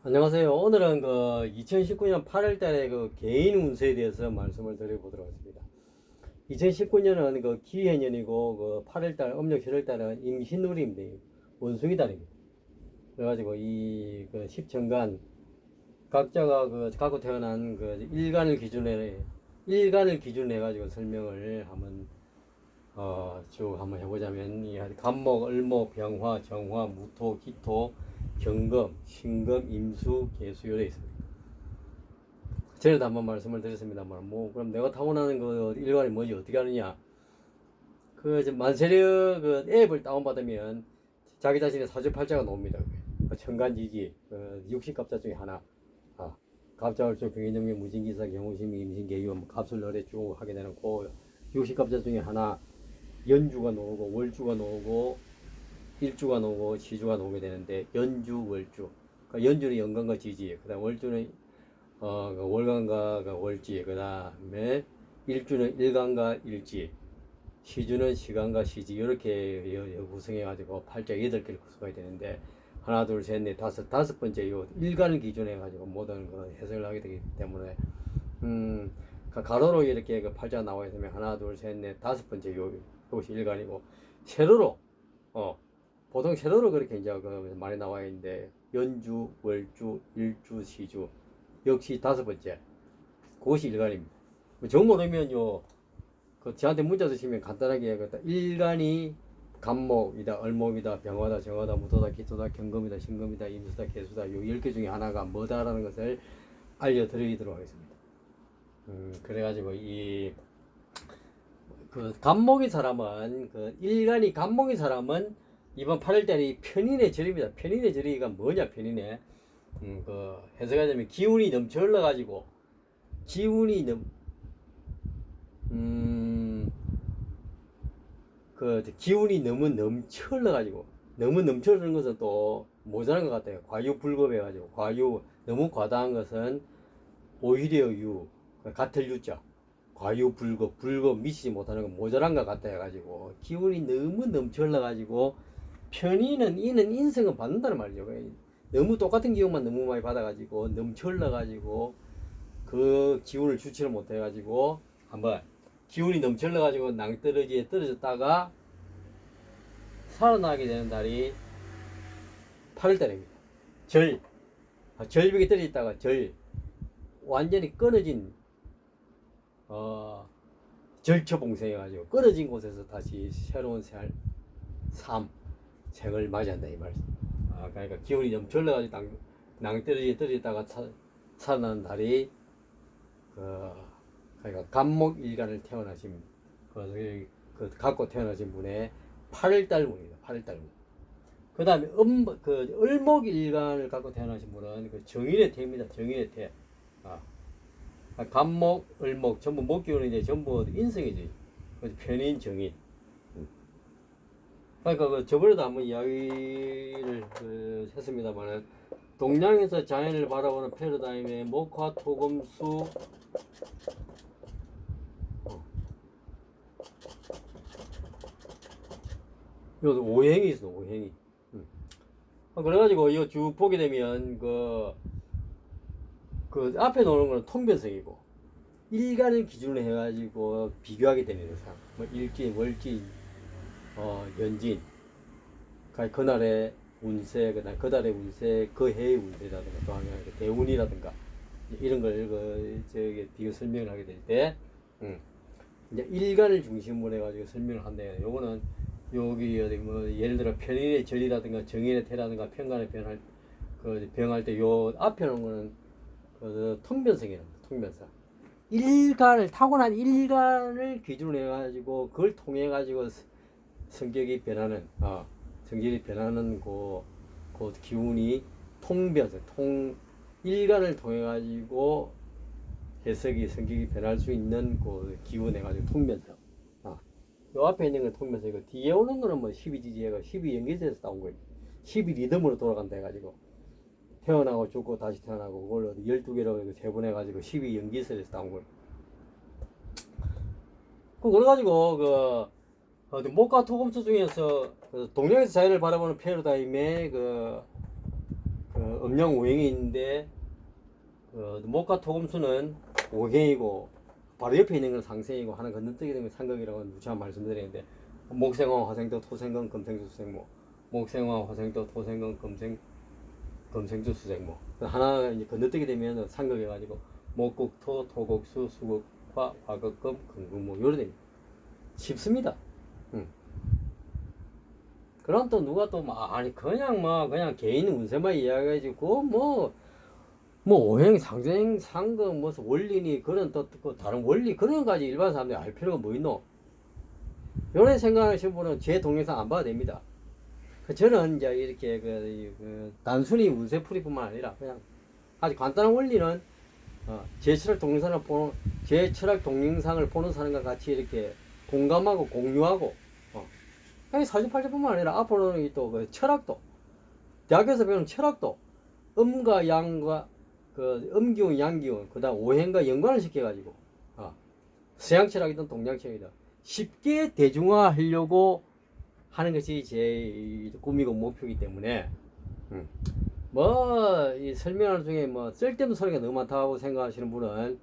안녕하세요. 오늘은 2019년 8월 달에 개인 운세에 대해서 말씀을 드려보도록 하겠습니다. 2019년은 기해년이고 8월 달, 음력 7월 달은 임신월입니다. 원숭이 달입니다. 그래가지고 십천간 각자가 갖고 태어난 일간을 기준으로 해가지고 설명을 쭉 한번 해보자면, 간목, 을목, 병화, 정화, 무토, 기토, 경금, 신금, 임수, 개수 요래 있습니다. 전에도 한번 말씀을 드렸습니다만, 그럼 내가 타고나는 일간이 뭐지, 어떻게 하느냐. 만세력 앱을 다운받으면 자기 자신의 사주팔자가 나옵니다. 천간지지, 60갑자 중에 하나. 갑자월초, 병인정명, 무진기사, 경호심이, 임신계유, 갑술, 열애 쭉 하게 되는 60갑자 중에 하나. 연주가 나오고 월주가 나오고 일주가 나오고 시주가 나오게 되는데, 연주 월주, 그러니까 연주는 연간과 지지, 그다음 월주는 월간과 월지, 그다음에 일주는 일간과 일지, 시주는 시간과 시지, 이렇게 구성해 가지고 팔자 8개를 구성해야 되는데, 하나 둘 셋 넷 다섯 번째 요 일간을 기준해 가지고 모든 해석을 하게 되기 때문에, 가로로 이렇게 팔자가 나와 있으면 하나 둘 셋 넷 다섯 번째 이것이 일간이고, 세로로 보통 세로로 그렇게 이제 많이 나와 있는데, 연주, 월주, 일주, 시주 역시 다섯 번째, 그것이 일간입니다. 정 모르면요, 저한테 문자 주시면 간단하게 일간이 간목이다, 을목이다, 병화다, 정화다, 무토다, 기토다, 경금이다, 신금이다, 임수다, 개수다, 요 10개 중에 하나가 뭐다라는 것을 알려드리도록 하겠습니다. 그래가지고 간목인 사람은, 일간이 간목인 사람은 이번 8월달이 편인의 절입니다. 편인의 절이가 뭐냐, 편인의. 해석하자면 기운이 넘쳐 흘러가지고, 기운이 기운이 너무 넘쳐 흘러가지고, 너무 넘쳐 흐르는 것은 또 모자란 것 같아요. 과유불급해가지고, 너무 과다한 것은 오히려 같을 유자. 불급 미치지 못하는 건 모자란 것 같아 해가지고, 기운이 너무 넘쳐 흘러가지고, 편인은, 이는 인성은 받는다는 말이죠. 너무 똑같은 기운만 너무 많이 받아가지고 넘쳐 흘러가지고 그 기운을 주체를 못해가지고 한번 기운이 넘쳐 흘러가지고 낭떠러지에 떨어졌다가 살아나게 되는 달이 8월달입니다. 절벽에 떨어졌다가 완전히 끊어진 절처봉생해가지고 끊어진 곳에서 다시 새로운 생을 맞이한다 이 말이죠. 그러니까 기운이 좀 졸라가지고 낭떠러지에 떨어졌다가 살아나는 달이 그러니까 간목일간을 태어나신 갖고 태어나신 분의 8월달 운입니다. 8월달 운. 그 다음에 을목일간을 갖고 태어나신 분은 정인의 태입니다. 정인의 태. 간목, 을목 전부 목기운이 이제 전부 인성이지. 편인, 정인. 그러니까 저번에도 한번 이야기를 했습니다만, 동양에서 자연을 바라보는 패러다임에 목화, 토금수, 요 오행이 있어, 오행이. 그래가지고 이거 쭉 보게 되면 앞에 나오는 거는 통변성이고, 일간을 기준으로 해가지고 비교하게 되는 상. 일진, 월진, 연진, 그날의 운세, 그 달의 운세, 그 해의 운세라든가, 또 하면 대운이라든가, 이런 걸 비교 설명을 하게 될 때, 이제 일간을 중심으로 해가지고 설명을 한다. 요거는 여기 어디 예를 들어 편인의 절이라든가 정인의 태라든가 편간의 병할 때 요 앞에 놓은 거는 통변성이랍니다. 통변성. 타고난 일간을 기준으로 해가지고 그걸 통해 가지고 성격이 변하는 그 기운이 일간을 통해 가지고 성격이 변할 수 있는 그 기운 해가지고 통변성. 요 앞에 있는 건 통변성이고, 뒤에 오는 거는 12지지해가 12연기세에서 나온 거예요. 12리듬으로 돌아간다 해가지고, 태어나고 죽고 다시 태어나고, 그걸 12개로 세분해가지고 12연기세에서 나온 거예요. 그래가지고 목과 토금수 중에서 동양에서 자연을 바라보는 패러다임에 음양 오행이 있는데 목화 토금수는 오행이고 바로 옆에 있는 건 상생이고 하나 건너뛰게 되면 상극이라고 누차 말씀드리는데 목생화 화생토 토생금 금생수 수생모 목생화 화생토 토생금 금생수 수생모 하나 이제 건너뛰게 되면 상극해 가지고 목국토 토국수 수국화 화극금 금국모 요래 됩니다. 쉽습니다. 그럼 또 누가 또 아니 그냥 개인 운세만 이야기해주고 뭐 오행 상생 상금 무슨 원리니 그런 또 다른 원리 그런 가지 일반 사람들이 알 필요가 뭐 있노? 이런 생각하시는 분은 제 동영상 안 봐도 됩니다. 저는 이제 이렇게 단순히 운세 풀이뿐만 아니라 그냥 아주 간단한 원리는 제 철학 동영상을 보는 사람과 같이 이렇게 공감하고 공유하고 아니 사주팔자뿐만 아니라 앞으로는 또 그 철학도 대학에서 배우는 철학도 음과 양과 그 음기운 양기운 그다음 오행과 연관을 시켜가지고 서양 철학이든 동양 철학이든 쉽게 대중화하려고 하는 것이 제 꿈이고 목표이기 때문에 뭐 이 설명하는 중에 뭐 쓸데없는 소리가 너무 많다고 생각하시는 분은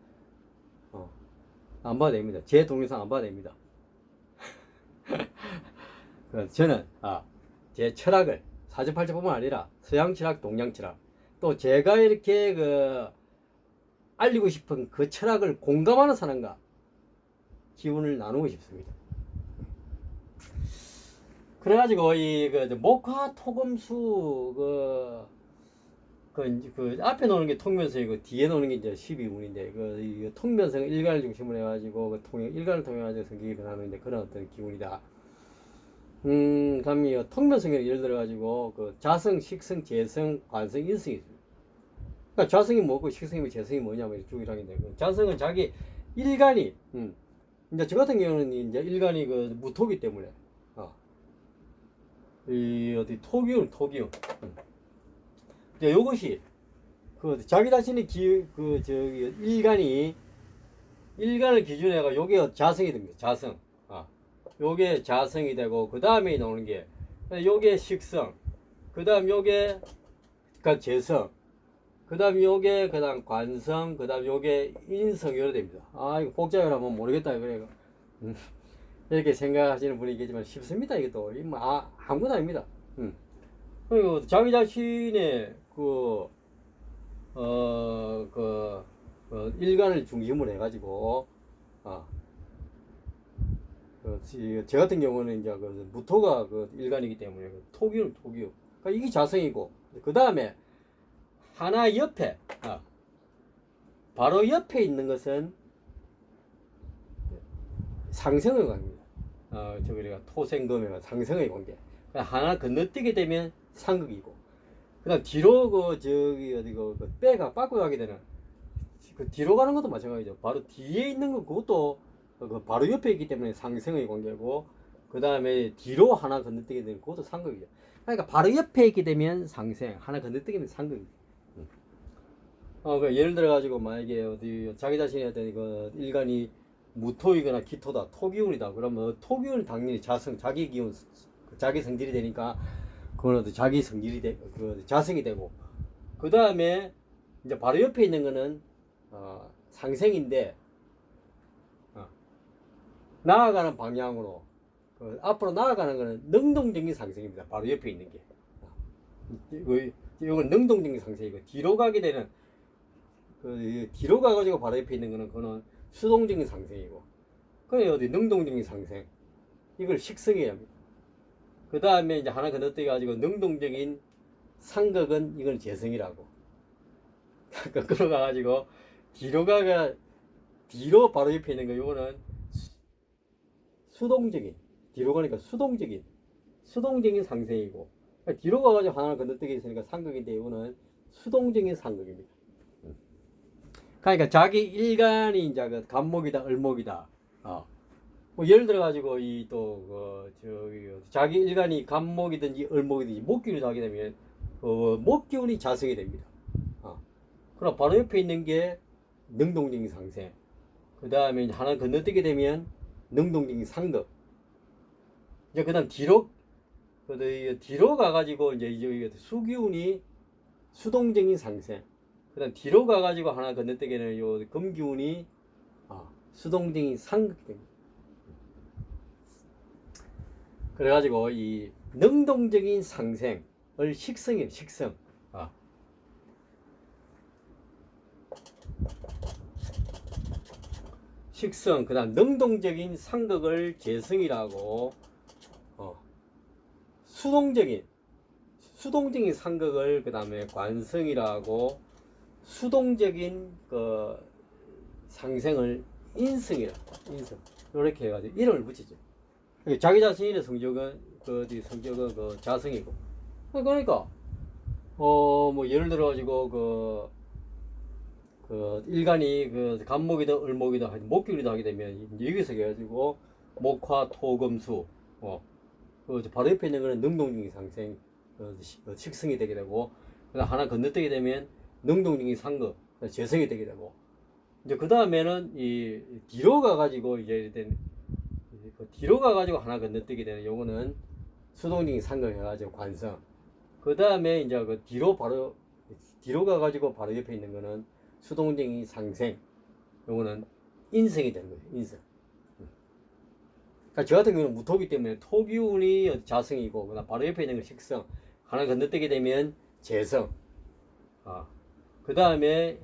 안 봐도 됩니다. 제 동영상 안 봐도 됩니다. 저는 제 철학을 사주팔자뿐만 아니라 서양 철학, 동양 철학 또 제가 이렇게 알리고 싶은 그 철학을 공감하는 사람과 기운을 나누고 싶습니다. 그래가지고 이 목화 토금수 앞에 놓는 게 통면성이고 뒤에 놓는 게 이제 12운인데 통면성은 일간을 중심으로 해가지고 일간을 통해 가지고 성격이 변하는데 그런 어떤 기운이다. 그러면 통면성을 예를 들어가지고 자성, 식성, 재성, 관성, 인성이 있습니다. 그러니까 자성이 뭐고 식성이 재성이 뭐냐면 쭉 이랑인데 자성은 자기 일간이 이제 저 같은 경우는 이제 일간이 무토기 때문에 이 어디 토기운 이제 요것이 자기 자신의 일간을 기준으로 해가 요게 자성이 됩니다. 자성. 요게 자성이 되고 그 다음에 나오는 게 요게 식성, 그 다음 요게 재성, 그 다음 요게 관성, 그 다음 요게 인성 이렇게 됩니다. 이거 복잡하면 모르겠다 그래. 이렇게 생각하시는 분이 계시지만 쉽습니다. 이것도 아무것도 아닙니다. 그리고 자기 자신의 일간을 중심으로 해가지고 저 같은 경우는 이제 무토가 일간이기 때문에 토기운. 그러니까 이게 자성이고 그 다음에 하나 옆에 바로 옆에 있는 것은 상승의 관계입니다. 저기가 토생금의 상승의 관계. 하나 건너뛰게 되면 상극이고 그다음 뒤로 빼가 빠꾸 가게 되는 뒤로 가는 것도 마찬가지죠. 바로 뒤에 있는 거 그것도 바로 옆에 있기 때문에 상승의 관계고 그 다음에 뒤로 하나 건너뛰게 되면 그것도 상극이죠. 그러니까 바로 옆에 있게 되면 상생, 하나 건너뛰게 되면 상극입니다. 예를 들어 가지고 만약에 어디 자기 자신이 어떤 일간이 무토이거나 기토다, 토기운이다. 그러면 토기운은 당연히 자기 기운, 자기 성질이 되니까 그건 자기 성질이 자성이 되고 그 다음에 이제 바로 옆에 있는 거는 상생인데 나아가는 방향으로 앞으로 나아가는 거는 능동적인 상승입니다. 바로 옆에 있는 게 이건 능동적인 상승이고 뒤로 가게 되는 뒤로 가가지고 바로 옆에 있는 거는 그거는 수동적인 상승이고 그게 어디 능동적인 상승 이걸 식성이야 합니다. 그 다음에 이제 하나 건너뛰어 가지고 능동적인 상극은 이건 재성이라고 거꾸로 가가지고 뒤로 바로 옆에 있는 거 요거는 수동적인 뒤로 가니까 수동적인 상승이고 뒤로 가가지고 하나 건너뛰기 있으니까 상극인데 이거는 수동적인 상극입니다. 그러니까 자기 일간이 이제 간목이다 을목이다. 뭐 예를 들어 가지고 자기 일간이 간목이든지 을목이든지 목기운이 나게 되면 목기운이 자성이 됩니다. 그럼 바로 옆에 있는 게 능동적인 상생. 그 다음에 하나 건너뛰게 되면 능동적인 상극. 이제 그다음 뒤로 가가지고 이제 수기운이 수동적인 상생. 그다음 뒤로 가가지고 하나 건너뛰기는 요 금기운이 수동적인 상극이 됩니다. 그래가지고 이 능동적인 상생을 식성이에요. 식성. 식성. 그다음 능동적인 상극을 재성이라고. 수동적인 상극을 그다음에 관성이라고, 수동적인 그 상생을 인성이라. 인성. 이렇게 해가지고 이름을 붙이죠. 자기 자신의 성격은 성격은 그 자성이고. 그러니까 뭐 예를 들어 가지고 그 일간이 그 간목이든 을목이든 목기운이든 하게 되면 여기서 해가지고 목화 토금수 그 바로 옆에 있는 거는 능동적인 상생 식성이 되게 되고, 그다음 하나 건너뛰게 되면 능동적인 상극 재성이 되게 되고, 이제 그 다음에는 이 뒤로 가가지고 이제 뒤로 가가지고 하나 건너뛰게 되는 요거는 수동적인 상극 해가지고 관성. 그 다음에 이제 그 뒤로 가가지고 바로 옆에 있는 거는 수동적인 상생. 요거는 인성이 되는 거예요. 인성. 그러니까 저 같은 경우는 무토기 때문에 토기운이 자성이고, 그다음 바로 옆에 있는 건 식성. 하나 건너뛰게 되면 재성. 그 다음에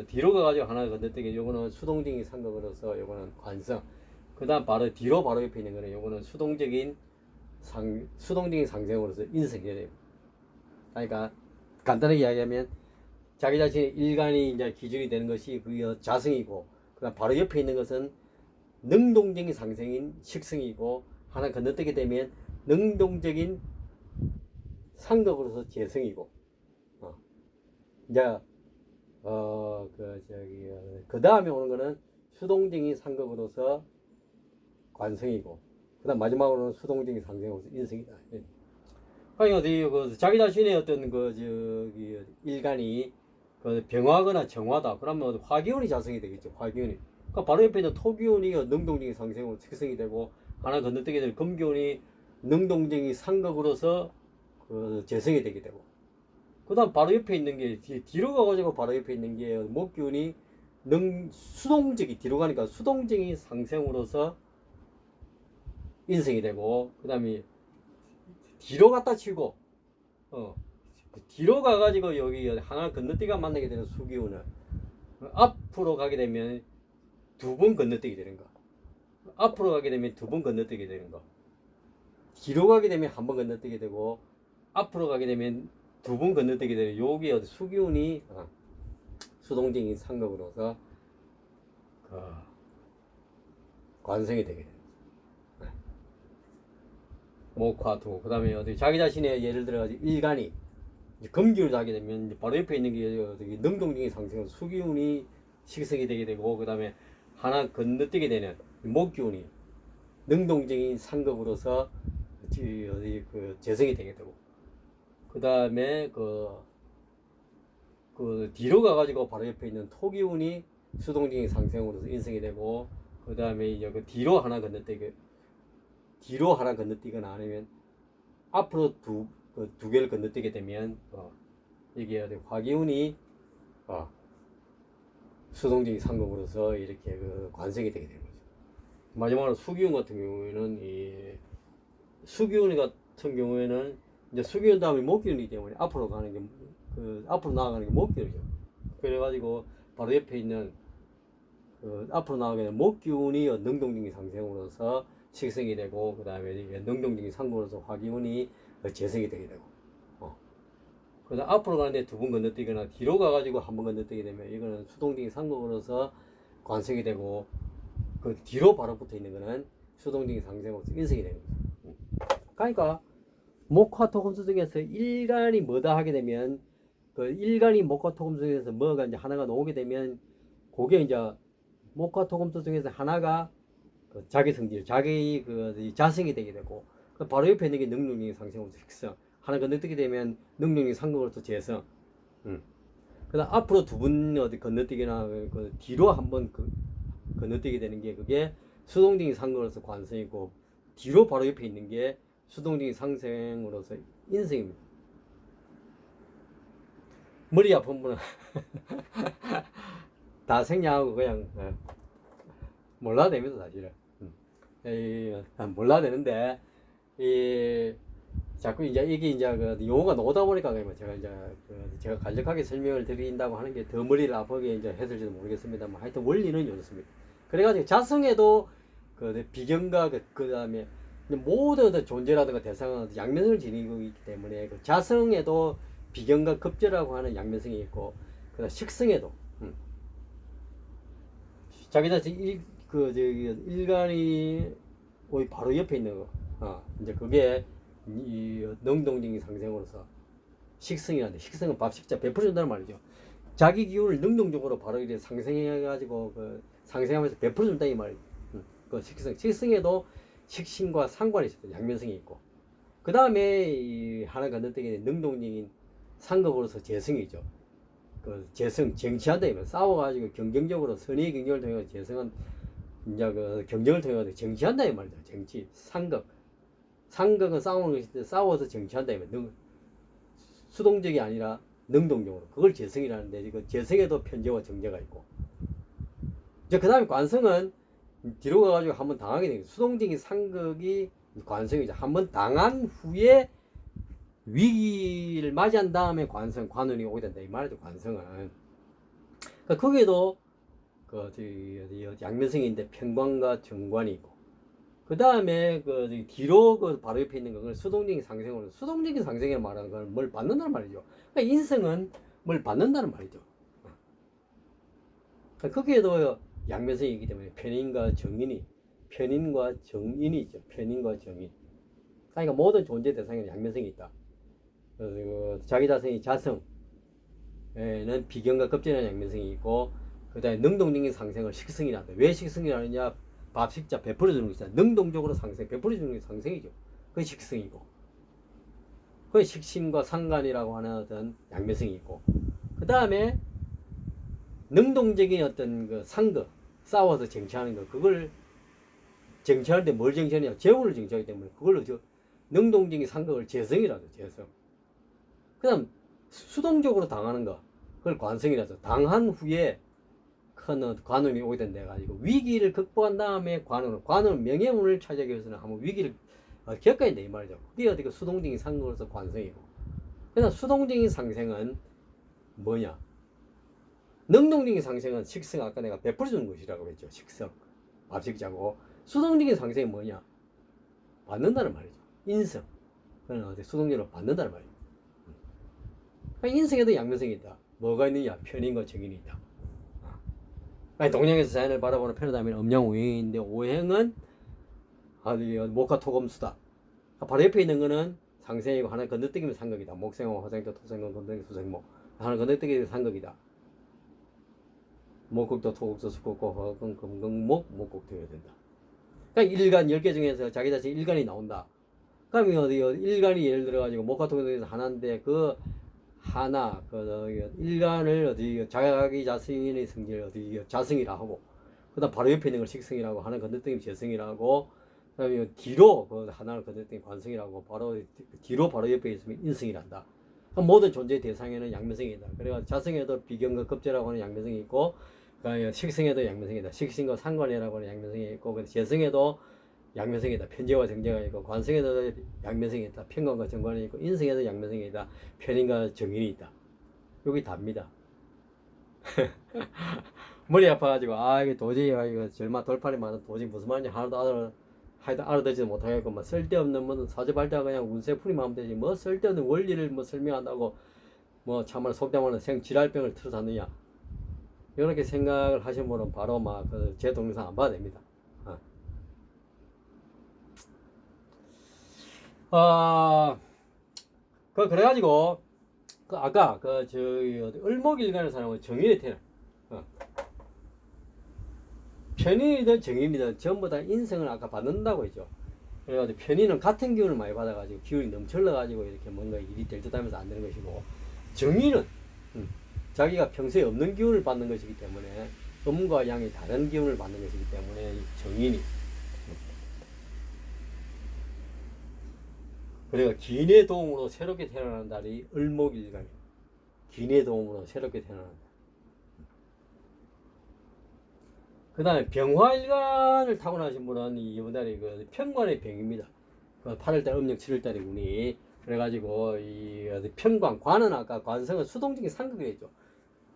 뒤로 가가지고 하나 건너뛰기, 요거는 수동적인 상극으로서 요거는 관성. 그 다음 바로 옆에 있는 거는 요거는 수동적인 상생으로서 인성이 돼요. 그러니까 간단하게 이야기하면 자기 자신의 일간이 이제 기준이 되는 것이 그 자성이고, 그다음 바로 옆에 있는 것은 능동적인 상생인 식성이고, 하나 건너뛰게 되면 능동적인 상극으로서 재성이고, 이제 그 다음에 오는 거는 수동적인 상극으로서 관성이고, 그 다음 마지막으로는 수동적인 상생으로서 인성이다. 그러니까 그 자기 자신의 어떤 일간이 병화거나 정화다. 그러면 화기운이 자성이 되겠죠. 화기운이. 그러니까 바로 옆에 있는 토기운이 능동적인 상생으로 특성이 되고, 하나 건너뛰게 되는 금기운이 능동적인 상극으로서 재성이 되게 되고, 그 다음 바로 옆에 있는 게 뒤로 가가지고 바로 옆에 있는 게 목기운이 뒤로 가니까 수동적인 상생으로서 인성이 되고, 그 다음에 뒤로 갖다 치고 뒤로 가가지고 여기 하나 건너뛰기가 만나게 되는 수기운을 앞으로 가게 되면 두 번 건너뛰게 되는 거, 앞으로 가게 되면 두 번 건너뛰게 되는 거, 뒤로 가게 되면 한 번 건너뛰게 되고, 앞으로 가게 되면 두 번 건너뛰게 되는 여기 수기운이 수동적인 상극으로서 관성이 되게 돼요. 목화토. 그 다음에 자기 자신의 예를 들어 일간이 금기운을 하게 되면 바로 옆에 있는 게 능동적인 상승은 수기운이 식성이 되게 되고, 그 다음에 하나 건너뛰게 되는 목기운이 능동적인 상극으로서 재성이 되게 되고, 그 다음에 뒤로 가가지고 바로 옆에 있는 토기운이 수동적인 상승으로서 인성이 되고, 그 다음에 이제 뒤로 하나 건너뛰거나 아니면 앞으로 두 개를 건너뛰게 되면 이게 화기운이 수동적인 상극으로서 이렇게 관성이 되게 되는 거죠. 마지막으로 수기운 같은 경우에는 이제 수기운 다음에 목기운이기 때문에 앞으로 나아가는 게 목기운이죠. 그래가지고 바로 옆에 있는 앞으로 나가게 되는 목기운이 능동적인 상생으로서 식성이 되고, 그 다음에 능동적인 상극으로서 화기운이 재성이 되게 되고, 그 다음 앞으로 가는데 두 번 건너뛰거나 뒤로 가가지고 한 번 건너뛰게 되면 이거는 수동적인 상극으로서 관성이 되고, 그 뒤로 바로 붙어 있는 거는 수동적인 상생으로서 인성이 되는 거죠. 그러니까 목화토금수 중에서 일간이 뭐다 하게 되면 일간이 목화토금수 중에서 뭐가 이제 하나가 나오게 되면 그게 이제 목화토금수 중에서 하나가 자기 성질, 자기 자성이 되게 되고, 바로 옆에 있는 게 능력적인 상생으로서 식성, 하나 건너뛰게 되면 능력적인 상극으로서 재성. 그다음 앞으로 두 번 건너뛰기나 뒤로 한 번 건너뛰게 되는 게 그게 수동적인 상극으로서 관성이고, 뒤로 바로 옆에 있는 게 수동적인 상생으로서 인성입니다. 머리 아픈 분은 다 생략하고 그냥 몰라도 됩니다 사실은. 몰라도 되는데 이 자꾸 이제 이게 이제 그 용어가 나오다 보니까 그러면 제가 이제 제가 간략하게 설명을 드린다고 하는 게 더 머리를 아프게 이제 했을지도 모르겠습니다만 하여튼 원리는 이렇습니다. 그래가지고 자성에도 그 비경과 그 다음에 모든 존재라든가 대상은 양면을 지니고 있기 때문에 그 자성에도 비경과 급제라고 하는 양면성이 있고 그다음 식성에도 자기 자신 일간이 거의 바로 옆에 있는 거 이제 그게 이 능동적인 상생으로서 식성이라는데 식성은 밥식자 베풀어준다는 말이죠. 자기 기운을 능동적으로 바로 이렇게 상생해가지고 그 상생하면서 베풀어준다 이 말이죠. 그 식성에도 식신과 상관이 있어요. 양면성이 있고 그 다음에 하나 건너뛰기 능동적인 상급으로서 재성이죠. 그 재성 정치한다 이면 싸워가지고 경쟁적으로 선의 경쟁을 통해 재성은 이제 그 경쟁을 통해 정치한다 이 말이죠. 정치 상급 상극은 싸우는 것인데 싸워서 정치한다 이면 수동적이 아니라 능동적으로 그걸 재성이라는데 그 재성에도 편재와 정제가 있고 이제 그 다음에 관성은 뒤로 가가지고 한번 당하게 되는 수동적인 상극이 관성이죠. 한번 당한 후에 위기를 맞이한 다음에 관운이 오게 된다 이 말이죠. 관성은 그러니까 거기에도 그 양면성인데 편관과 정관이 있고 그 다음에 그 뒤로 그 바로 옆에 있는 건 수동적인 상생으로 수동적인 상생이라 말하는 건 뭘 받는다는 말이죠. 그러니까 인성은 뭘 받는다는 말이죠. 그러니까 거기에도 양면성이 있기 때문에 편인과 정인이 있죠. 편인과 정인. 그러니까 모든 존재 대상에는 양면성이 있다. 자기 자신이 자성에는 비경과 급제라는 양면성이 있고 그 다음에 능동적인 상생을 식성이란다. 왜 식성이라느냐? 밥식자 베풀어주는 것이다. 능동적으로 상생, 베풀어주는 게 상생이죠. 그게 식성이고 그게 식신과 상관이라고 하는 어떤 양면성이 있고 그 다음에 능동적인 어떤 그 상거 싸워서 쟁취하는 거 그걸 쟁취할 때 뭘 쟁취하냐? 재물을 쟁취하기 때문에 그걸로 능동적인 상거를 재성이라죠. 재성. 그 다음 수동적으로 당하는 거 그걸 관성이라죠. 당한 후에 큰 관운이 오게 된다 가지고 위기를 극복한 다음에 관운은 명예운을 차지하기 위해서는 한번 위기를 겪어야 된다 이 말이죠. 그게 어디 수동적인 상거로서 관성이고 그래서 수동적인 상생은 뭐냐? 능동적인 상생은 식성 아까 내가 베풀어주는 것이라고 했죠. 식성 밥식자고 수동적인 상생이 뭐냐? 받는다는 말이죠. 인성 그는 어디 수동적으로 받는다는 말이죠. 그러니까 인성에도 양면성이 있다. 뭐가 있느냐? 편인과 정인이 있다. 동양에서 자연을 바라보는 패러다임은 음양오행인데 오행은 목화토금수다. 바로 옆에 있는 거는 상생이고 하나 건너뛰기면 상극이다. 목생호, 화생토, 토생금, 돈생기, 수생목 하나 건너뛰기 상극이다. 목극도 토극도 수극고 화극, 금극, 목극 되어야 된다. 그러니까 일간 10개 중에서 자기 자신 일간이 나온다. 그러면 어디 일간이 예를 들어가지고 목화토금에서 하나인데 그 하나 일간을 어디 자기 자성인의 성질 어디 자성이라 하고 그다음 바로 옆에 있는 걸 식성이라고 하는 건너뛰기 재성이라고 그다음에 뒤로 그 하나를 건너뛰기 관성이라고 바로 뒤로 바로 옆에 있으면 인성이란다. 모든 존재 대상에는 양면성이다. 그래서 자성에도 비경과 급제라고 하는 양면성이 있고 그다음에 식성에도 양면성이다. 식신과 상관이라고 하는 양면성이 있고 재성에도 양면성이다. 편재와 정제가 있고 관성에도 양면성이 있다. 편관과 정관이 있고 인성에도 양면성이 있다. 편인과 정인이 있다. 여기 답니다. 머리 아파가지고 이게 도저히 이거 절마 돌팔이 많아 도저히 무슨 말인지 하나도 알아듣지도 못하겠고 뭐 쓸데없는 뭐 사주발자가 그냥 운세풀이만 하면 되지 뭐 쓸데없는 원리를 뭐 설명한다고 뭐 참말 속담 말로 생지랄병을 틀어서 하느냐 이렇게 생각을 하신 분은 바로 막 제 동영상 안 봐도 됩니다. 그래가지고 아까 을목일간의 사람은 정인이 태어나. 편인이든 정인이든 전부 다 인성을 아까 받는다고 했죠. 그래가지고 편인은 같은 기운을 많이 받아가지고 기운이 넘쳐나가지고 이렇게 뭔가 일이 될 듯 하면서 안 되는 것이고 정인은 자기가 평소에 없는 기운을 받는 것이기 때문에 음과 양이 다른 기운을 받는 것이기 때문에 정인이 그러니까 기인의 도움으로 새롭게 태어나는 달이 을목일간이에요. 기내의 도움으로 새롭게 태어난다. 그 다음에 병화일관을 타고나신 분은 이분들이 그 편관의 병입니다. 그 8월달 음력 7월달에 운이 그래가지고 이 편관 관은 아까 관성은 수동적인 상극이었죠.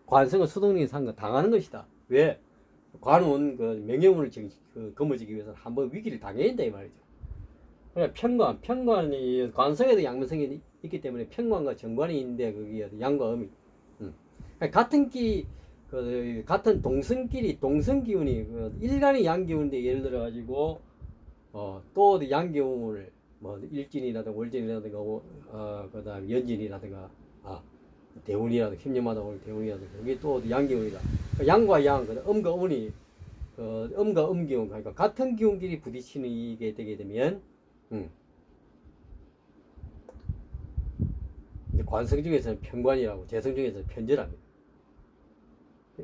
관성은 수동적인 상극 당하는 것이다. 왜? 관은 그 명예운을 거머쥐기 위해서는 한번 위기를 당해야 된다 이 말이죠. 그러니까 편관이 관성에도 양면성이 있기 때문에 편관과 정관이 있는데 그게 양과 음이 그러니까 같은 동성기운이 일간이 양기운인데 예를 들어 가지고 또 양기운을 뭐 일진이라든가 월진이라든가 그다음 연진이라든가 대운이라든가 힘념하다 보니 대운이라든가 여기 또 양기운이다. 양과 양, 음과 운이 음과 음기운 그러니까 같은 기운끼리 부딪히는 이게 되게 되면 이제 관성 중에서는 편관이라고, 재성 중에서는 편전합니다.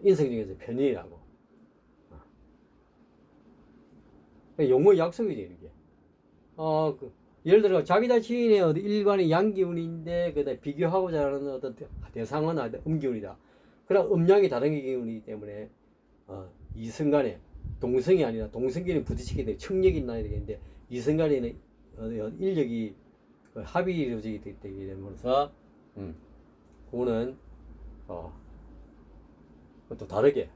인성 중에서 편인이라고. 용어 약속이죠 이게. 예를 들어 자기 자신의 어디 일관이 양기운인데 그다 비교하고자 하는 어떤 대상은 음기운이다. 그럼 음양이 다른 기운이기 때문에 이승간에 동성이 아니라 동성끼리 부딪히게 되면 청력이 나야 되겠는데 이승간에는 인력이 합이 이루어지게 되기 때문에 그거는 또 다르게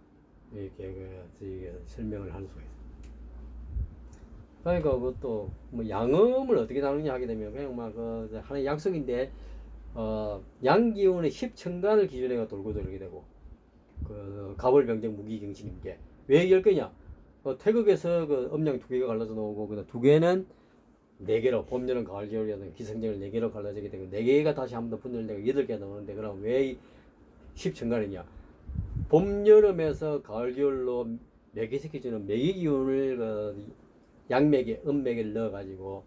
이렇게 설명을 할 수가 있어요. 그러니까 그것도 뭐 양음을 어떻게 나누냐 하게 되면 그냥 막 하나의 약속인데 양기운의 10천간을 기준으로 돌고 돌게 되고 가벌병정 무기경신임계 왜 이럴 거냐? 태극에서 음양 두 개가 갈라져 나오고 그 두 개는 네 개로 봄, 여름, 가을, 겨울이라는 기성정을 네 개로 갈라지게 되고 네 개가 다시 한 번 더 분열되고 8개가 나오는데 그럼 왜 10천간이냐? 봄, 여름에서 가을, 겨울로 매개시켜주는 매개기운을 양매개, 음매개를 넣어가지고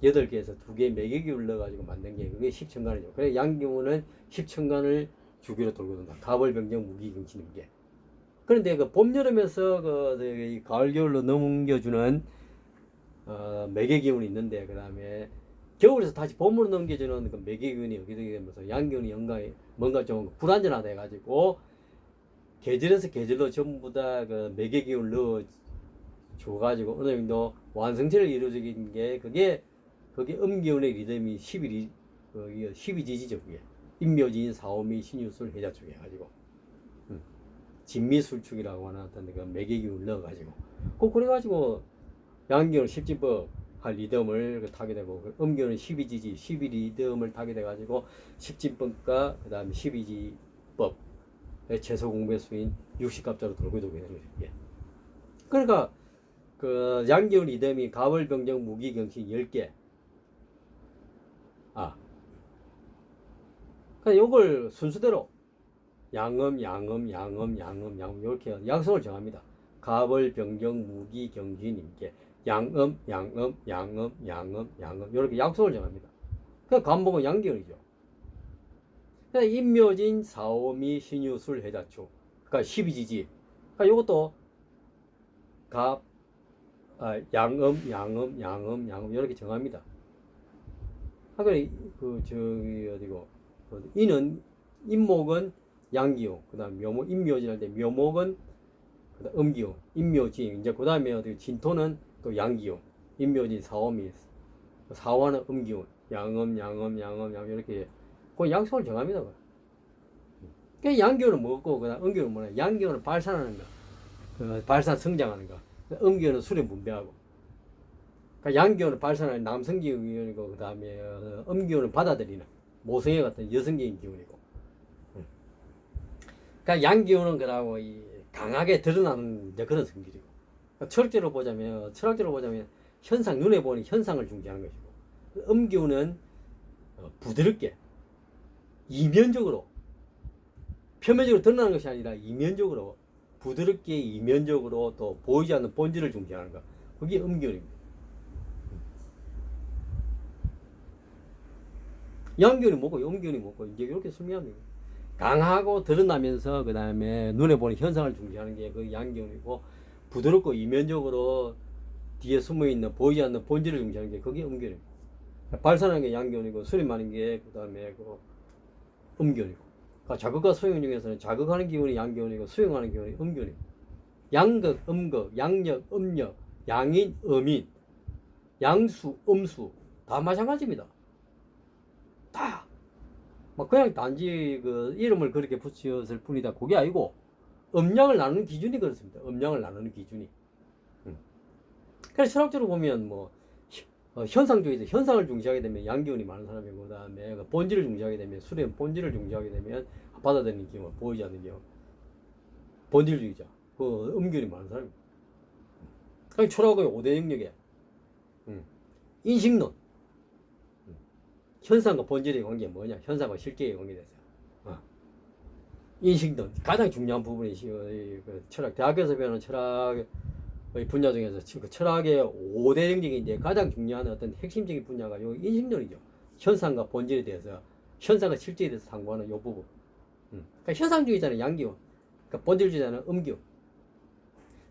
8개에서 2개 매개기운을 넣어가지고 만든 게 그게 10천간이죠. 그래 양기운은 10천간을 주기로 돌고 돈다. 가벌병정 무기경신임계. 그런데 봄, 여름에서 가을, 겨울로 넘겨주는 매개기운이 있는데 그 다음에 겨울에서 다시 봄으로 넘겨주는 그 매개기운이 여기 되게 되면서 양기운이 뭔가 좀 불안전하다 해가지고 계절에서 계절로 전부 다 매개기운을 넣어 줘가지고 어느 정도 완성체를 이루어지는 게 그게 음기운의 리듬이 12지지죠. 그게 인묘진, 사오미, 신유술, 해자축 해가지고 진미술축이라고 하는 어떤 그 매개기운을 넣어가지고 그래가지고 양기운은 10진법 할 리듬을 타게 되고 음기운은 12지지 12리듬을 타게 돼가지고 10진법과 그 다음에 12지법 최소 공부의 수인 60갑자로 돌고 되는 거죠. 그러니까 양기운 리듬이 가벌병정 무기경신 10개. 그러니까 요걸 순서대로 양음 이렇게 약속을 정합니다. 가벌병정 무기경신임계 양음 이렇게 약속을 정합니다. 그 간목은 양기운이죠. 인묘진, 사오미, 신유술, 해자축. 그러니까 12지지. 그러니까 요것도 양음 이렇게 정합니다. 어디고 인목은 양기운, 그다음 묘목 인묘진 할 때 묘목은 음기운, 인묘진 이제 그다음에 어디 진토는 또 양기운, 인묘진 사오미, 사화는 음기운, 양음 이렇게 그 약속을 정합니다. 그 양기운은 뭐고 그다음 음기운은 뭐냐? 양기운은 발산하는 거, 발산 성장하는 거. 음기운은 수렴 분배하고. 그러니까 양기운은 발산하는 남성기운이고 그 다음에 음기운은 받아들이는 모성애 같은 여성적인 기운이고. 그러니까 양기운은 그러고 강하게 드러나는 그런 성질이고. 그러니까 철학적으로 보자면 현상 눈에 보는 현상을 중시하는 것이고. 음기운은 부드럽게 이면적으로 표면적으로 드러나는 것이 아니라 이면적으로 부드럽게 이면적으로 또 보이지 않는 본질을 중시하는 것. 그게 음기운입니다. 양기운이 뭐고 음기운이 뭐고 이제 이렇게 설명합니다. 강하고 드러나면서 그 다음에 눈에 보는 현상을 중시하는 게 그 양기운이고 부드럽고 이면적으로 뒤에 숨어있는 보이지 않는 본질을 중시하는 게 그게 음기운입니다. 발산하는 게 양기운이고 수렴하는 게 그 다음에 음기운이고 자극과 수용 중에서는 자극하는 기운이 양기운이고 수용하는 기운이 음기운이고, 양극, 음극, 양력, 음력, 양인, 음인, 양수, 음수 다 마찬가지입니다. 다. 막 그냥 단지 그 이름을 그렇게 붙였을 뿐이다. 그게 아니고 음양을 나누는 기준이 그렇습니다. 음양을 나누는 기준이. 그래서 철학적으로 보면 뭐 현상주의에서 현상을 중시하게 되면 양기운이 많은 사람이고, 그다음에 본질을 중시하게 되면 수렴 본질을 중시하게 되면 받아들이는 기운, 보이지 않는 기운, 본질주의자, 그 음기운이 많은 사람입니다. 그러니까 철학의 5대 영역에 인식론, 현상과 본질의 관계 뭐냐, 현상과 실제의 관계에 대해서 인식론 가장 중요한 부분이 그 철학, 대학에서 배우는 철학의 분야 중에서 그 철학의 5대 영역인데 가장 중요한 어떤 핵심적인 분야가 요 인식론이죠. 현상과 본질에 대해서, 현상과 실제에 대해서 탐구하는 요 부분. 그러니까 현상주의자는 양기운, 그러니까 본질주의자는 음기운.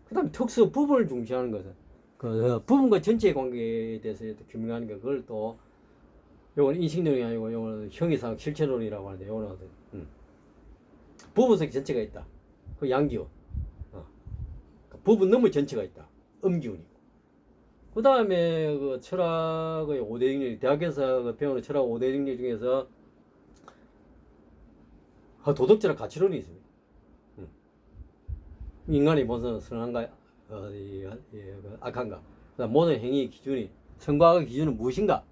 그 다음에 특수 부분을 중시하는 것은 그 부분과 전체의 관계에 대해서 규명하는 거, 그걸 또 요건 인식론이 아니고 요거는 형이상 실체론이라고 하는데, 요거는 부분 속에 전체가 있다. 그 양기운. 부분 너무 전체가 있다. 음기운이고. 그 다음에 그 철학의 5대 영역, 대학에서 배우는 철학 5대 영역 중에서 도덕철학 가치론이 있습니다. 인간의 본성은 선한가, 악한가. 그다음 모든 행위의 기준이, 선과 악의 기준은 무엇인가?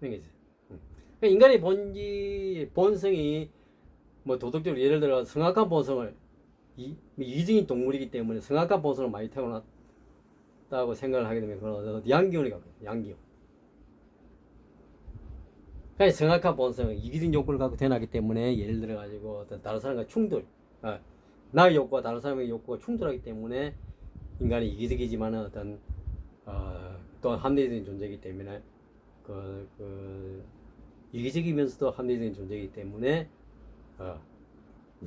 이런 게 있어요. 그러니까 인간의 본성이 뭐 도덕적으로 예를 들어 성악한 본성을, 이중인 동물이기 때문에 성악한 본성을 많이 태어났다고 생각을 하게 되면 그건 양기운이 갖고, 양기운. 그러니까 성악한 본성은 이기적인 욕구를 갖고 태어나기 때문에, 예를 들어 가지고 어떤 다른 사람과 충돌, 나의 욕구와 다른 사람의 욕구가 충돌하기 때문에 인간이 이기적이지만 어떤 또한 합리적인 존재이기 때문에 이기적이면서도 합리적인 존재이기 때문에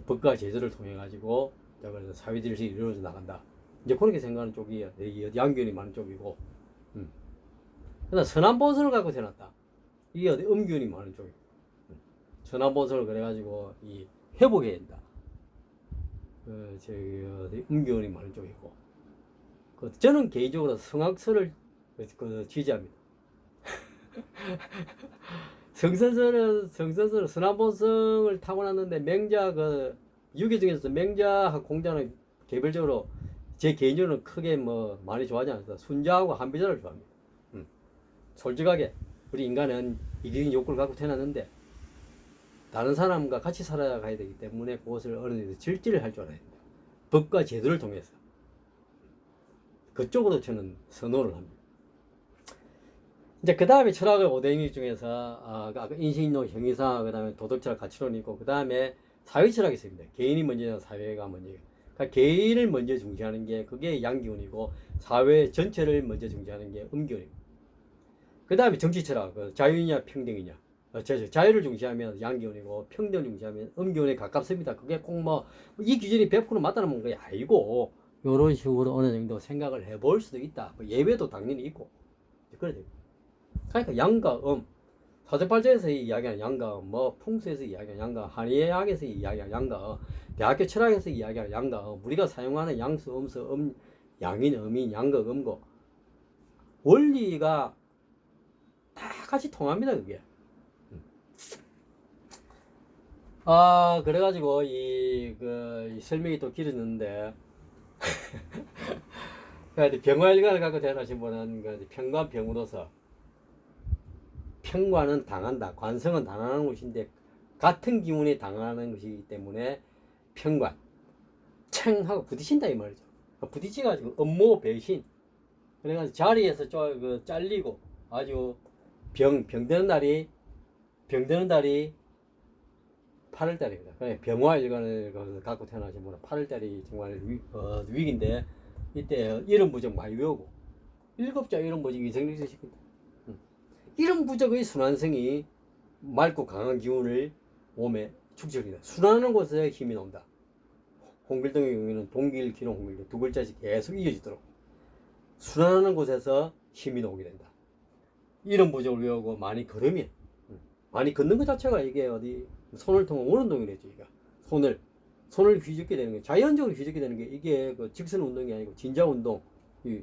법과 제도를 통해 가지고 사회 질서가 이루어져 나간다. 이제 그렇게 생각하는 쪽이 양기운이 많은 쪽이고, 그다음 선한 본성을 갖고 태어났다. 이게 음기운이 많은 쪽이고, 선한 본성을 그래가지고 이 회복해야 된다. 음기운이 많은 쪽이고, 저는 개인적으로 성악설을 지지합니다. 성선설은 선한 본성을 타고났는데, 맹자 유교 중에서 맹자하고 공자는 개별적으로 제 개인적으로는 크게 뭐 많이 좋아하지 않습니다. 순자하고 한비자를 좋아합니다. 솔직하게 우리 인간은 이기적인 욕구를 갖고 태어났는데 다른 사람과 같이 살아가야 되기 때문에 그것을 어느 정도 질지를 할 줄 알아야 됩니다. 법과 제도를 통해서. 그쪽으로 저는 선호를 합니다. 이제 그 다음에 철학의 5대 영역 중에서 아까 인식론, 형이상, 그 다음에 도덕철학, 가치론이 있고, 그 다음에 사회철학이 있습니다. 개인이 먼저냐 사회가 먼저냐. 그러니까 개인을 먼저 중시하는 게 그게 양기운이고, 사회 전체를 먼저 중시하는 게 음기운이고. 그 다음에 정치철학, 자유이냐 평등이냐. 자유를 중시하면 양기운이고, 평등을 중시하면 음기운에 가깝습니다. 그게 꼭 이 기준이 100% 맞다는 게 아니고, 이런 식으로 어느 정도 생각을 해볼 수도 있다. 예외도 당연히 있고. 그래 됩니다. 그러니까 양과 사주팔자에서 이야기하는 양과 풍수에서 이야기하는 양과 한의학에서 이야기하는 양과 대학교 철학에서 이야기하는 양과 우리가 사용하는 양수, 음수, 양인, 음인, 양극, 음고 원리가 다 같이 통합니다. 그게. 그래가지고 이 설명이 또 길어졌는데 병화일관을 갖고 태어나신 분은 평관 병으로서, 평관은 당한다, 관성은 당하는 것인데 같은 기운에 당하는 것이기 때문에 평관, 챙하고 부딪힌다 이 말이죠. 부딪혀가지고 업무 배신, 그래가지고 자리에서 잘리고 아주 병드는 달이 8월달입니다. 병화일관을 갖고 태어나신 분은 8월달이 정말 위기인데, 이때 이런 부적 많이 외우고, 7자 이런 부적이 이성력자식입니다. 이런 부적의 순환성이 맑고 강한 기운을 몸에 축적합니다. 순환하는 곳에 힘이 나온다. 홍길동의 경우에는 동길, 기록, 홍길동 두 글자씩 계속 이어지도록 순환하는 곳에서 힘이 나오게 된다. 이런 부적을 외우고 많이 걸으면, 많이 걷는 것 자체가 이게 손을 통한 원운동이랬죠. 손을 휘젓게 되는 게 자연적으로 휘젓게 되는 게 이게 그 직선 운동이 아니고 진자 운동, 이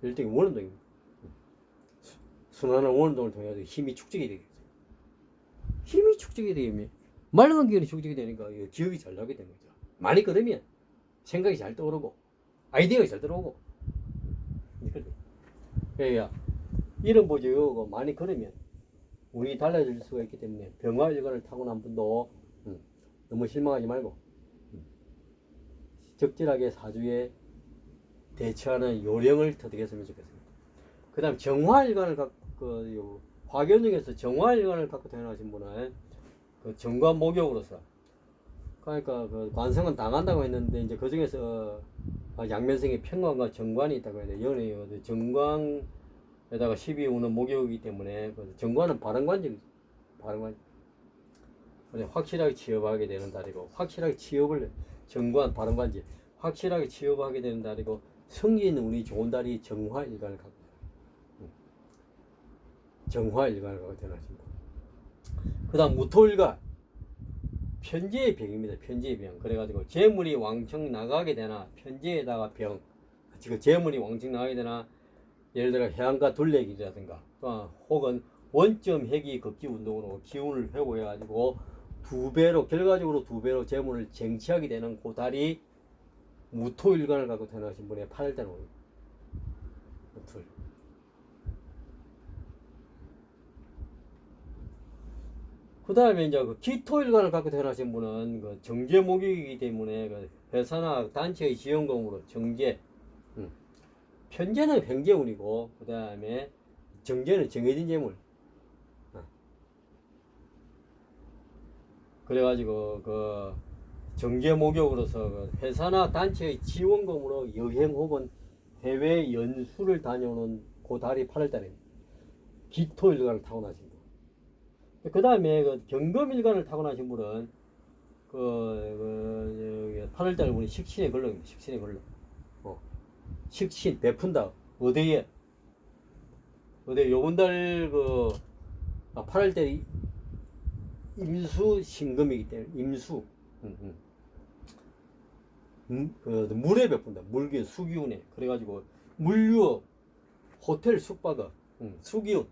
일종의 원운동입니다. 순환한 원운동을 통해 힘이 축적이 되겠죠. 힘이 축적이 되면 맑은 기운이 축적이 되니까 기억이 잘 나게 되는 거죠. 많이 걸으면 생각이 잘 떠오르고 아이디어가 잘 들어오고. 그러니까 이런 보죠. 많이 걸으면 운이 달라질 수가 있기 때문에 병화일관을 타고난 분도 너무 실망하지 말고 적절하게 사주에 대처하는 요령을 터득했으면 좋겠습니다. 그 다음 정화일관을 갖고 화견 중에서 정화일관을 갖고 태어나신 분은 그 정관 목욕으로서 그러니까 그 관성은 당한다고 했는데 이제 그 중에서 양면성의 평관과 정관이 있다고 해야 돼요. 연애요. 정관에다가 12우는 목욕이기 때문에 그 정관은 발언관직이죠. 발언관. 확실하게 취업하게 되는 달이고 확실하게 취업을 정관 발언관직 확실하게 취업하게 되는 달이고 성인 운이 좋은 달이 정화일관을 갖고 정화일관을 갖고 태어나십니다. 그 다음 무토일관 편재의 병입니다. 편재의 병. 그래가지고 재물이 왕청 나가게 되나 편재에다가 병 지금 재물이 왕청 나가게 되나 예를 들어 해안가 둘레길이라든가 혹은 원점 회기 급기 운동으로 기운을 회복해가지고 결과적으로 두 배로 재물을 쟁취하게 되는 그 달이 무토일관을 갖고 태어나신 분의 8월달 오입니다. 무토일. 그 다음에 이제 그 기토일관을 갖고 태어나신 분은 그 정제목욕이기 때문에 그 회사나 단체의 지원금으로 정제, 편제는 횡재운이고, 그 다음에 정제는 정해진 재물. 그래가지고 그 정제목욕으로서 그 회사나 단체의 지원금으로 여행 혹은 해외 연수를 다녀오는 그 달이 8월달입니다. 기토일관을 타고나신 분. 그 다음에 그 경금일관을 타고나신 분은 그 8월달 운이 식신에 걸럭입니다. 식신에 걸럭. 식신 베푼다. 어디에 요번 달 8월달이 임수 신금이기 때문에 임수. 그 물에 베푼다. 물기운 수기운에. 그래가지고 물류 호텔 숙박업 수기운.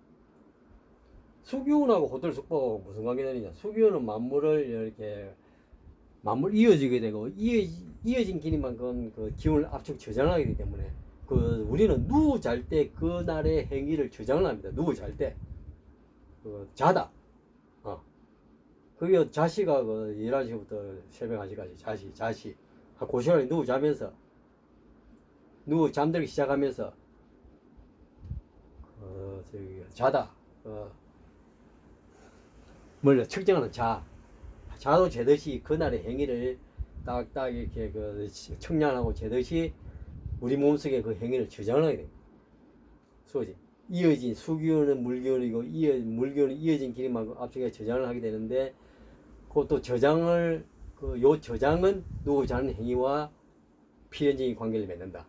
수기운하고 호텔 숙박하고 무슨 관계 되느냐? 수기운은 만물 이어지게 되고 이어진 길이만큼 그 기운을 압축 저장을 하기 때문에 그 우리는 누워 잘 때 그날의 행위를 저장을 합니다. 누워 잘 때 자다. 그게 자시가 그 11시부터 새벽 1시까지 자시 그 시간에 누워 자면서 잠들기 시작하면서 자다 뭘 측정하는 자도 재듯이 그날의 행위를 딱딱 이렇게 그 청량하고 재듯이 우리 몸속에 그 행위를 저장을 하게 됩니다. 소지 이어진 수기운은 물기운이고 물기운이 이어진 길이만큼 앞쪽에 저장을 하게 되는데 그것도 저장은 누구 자는 행위와 필연적인 관계를 맺는다.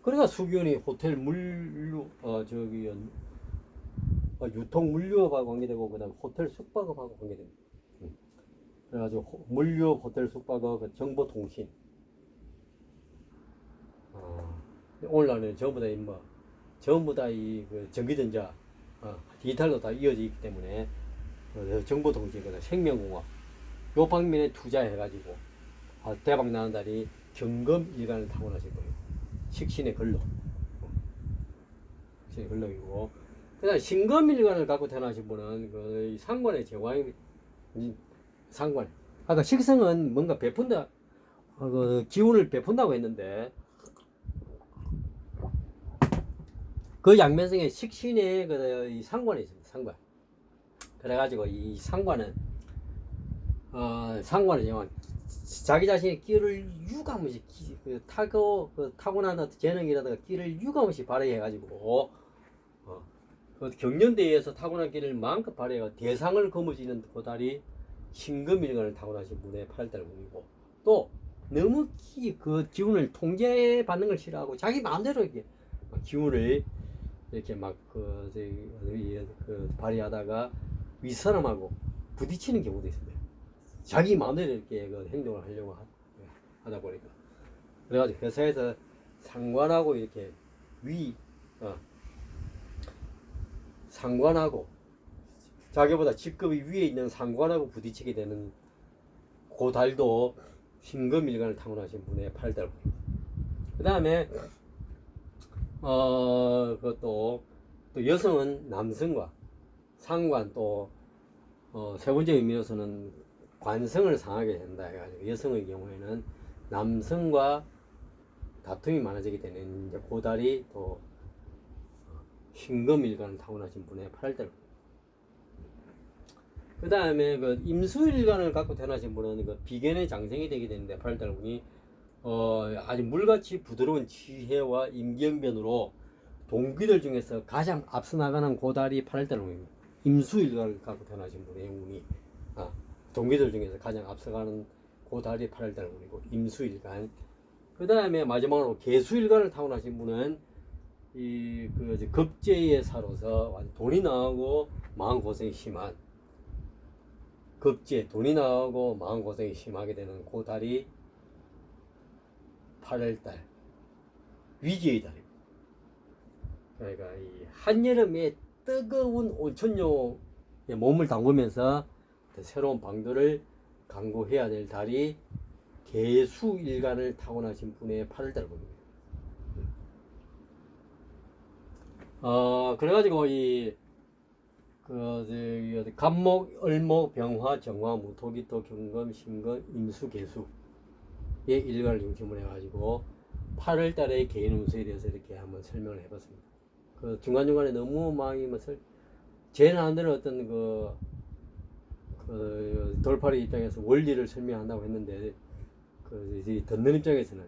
그러니까 수기운이 호텔 물류 유통 물류업하고 관계되고 그다음 호텔 숙박업하고 관계됩니다. 그래가지고 물류 호텔 숙박업 정보통신 오늘날은 전부 다 이 전기전자 디지털로 다 이어져 있기 때문에 정보통신 생명공학 요 방면에 투자해가지고 대박 나는 달이 경금일관을 타고나실 거예요. 식신의 걸럭. 식신의 걸럭이고 그다음 신금일관을 갖고 태어나신 분은 그 상관의 제왕입니다. 상관. 아까 식성은 뭔가 베푼다, 그 기운을 베푼다고 했는데 그 양면성에 식신의 이 상관이 있습니다. 상관. 그래가지고 이 상관은 자기 자신의 끼를 유감없이 타고난 재능이라든가 끼를 유감없이 발휘해가지고 그 경연대회에서 타고난 끼를 마음껏 발휘해가 대상을 거머쥐는 그 달이 신금일관을 타고나신 분의 8달 운이고 또 너무 그 기운을 통제받는 걸 싫어하고 자기 마음대로 이렇게 기운을 이렇게 발휘하다가 윗사람하고 부딪히는 경우도 있습니다. 자기 마음대로 이렇게 그 행동을 하려고 하다 보니까 그래가지고 회사에서 상관하고 이렇게 상관하고 자기보다 직급이 위에 있는 상관하고 부딪히게 되는 고달도 신금일간을 타고나신 분의 8달. 그 다음에 그것도 또 여성은 남성과 상관 또 세 번째 의미로서는 관성을 상하게 된다 해가지고 여성의 경우에는 남성과 다툼이 많아지게 되는 이제 고달이 또 신금일간을 타고나신 분의 8달. 그 다음에 그 임수일간을 갖고 태어나신 분은 그 비견의 장생이 되게 되는데 8달분이 아주 물같이 부드러운 지혜와 임경변으로 동기들 중에서 가장 앞서 나가는 고달이 8달분입니다. 임수일간을 갖고 태어나신 분의 운이 동기들 중에서 가장 앞서가는 고달이 8달분이고 임수일간. 그 다음에 마지막으로 개수일간을 타고나신 분은 그 급제의 사로서 돈이 나오고 마음고생이 심한 급제, 돈이 나오고 마음고생이 심하게 되는 고달이 8월달 위기의 달입니다. 그러니까 이 한여름에 뜨거운 온천욕에 몸을 담그면서 새로운 방도를 강구해야 될 달이 개수일간을 타고나신 분의 8월달입니다. 그래가지고 갑목, 을목, 병화, 정화, 무토기토, 경금, 신금, 임수, 개수의 일간을 중심으로 해가지고 8월달의 개인 운수에 대해서 이렇게 한번 설명을 해봤습니다. 그 중간중간에 너무 제 나름대로 어떤 돌팔이 입장에서 원리를 설명한다고 했는데 듣는 입장에서는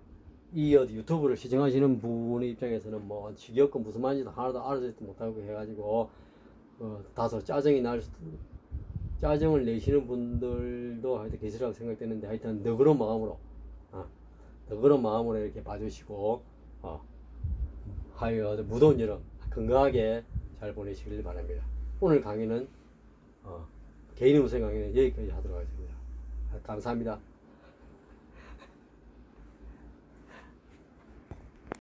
유튜브를 시청하시는 분의 입장에서는 뭐 지겹고 무슨 말인지도 하나도 알아듣지도 못하고 해가지고 다소 짜증을 내시는 분들도 하여튼 계시라고 생각되는데 하여튼 너그러운 마음으로 이렇게 봐주시고 무더운 여름 건강하게 잘 보내시길 바랍니다. 오늘 강의는 개인 운세 강의는 여기까지 하도록 하겠습니다. 감사합니다.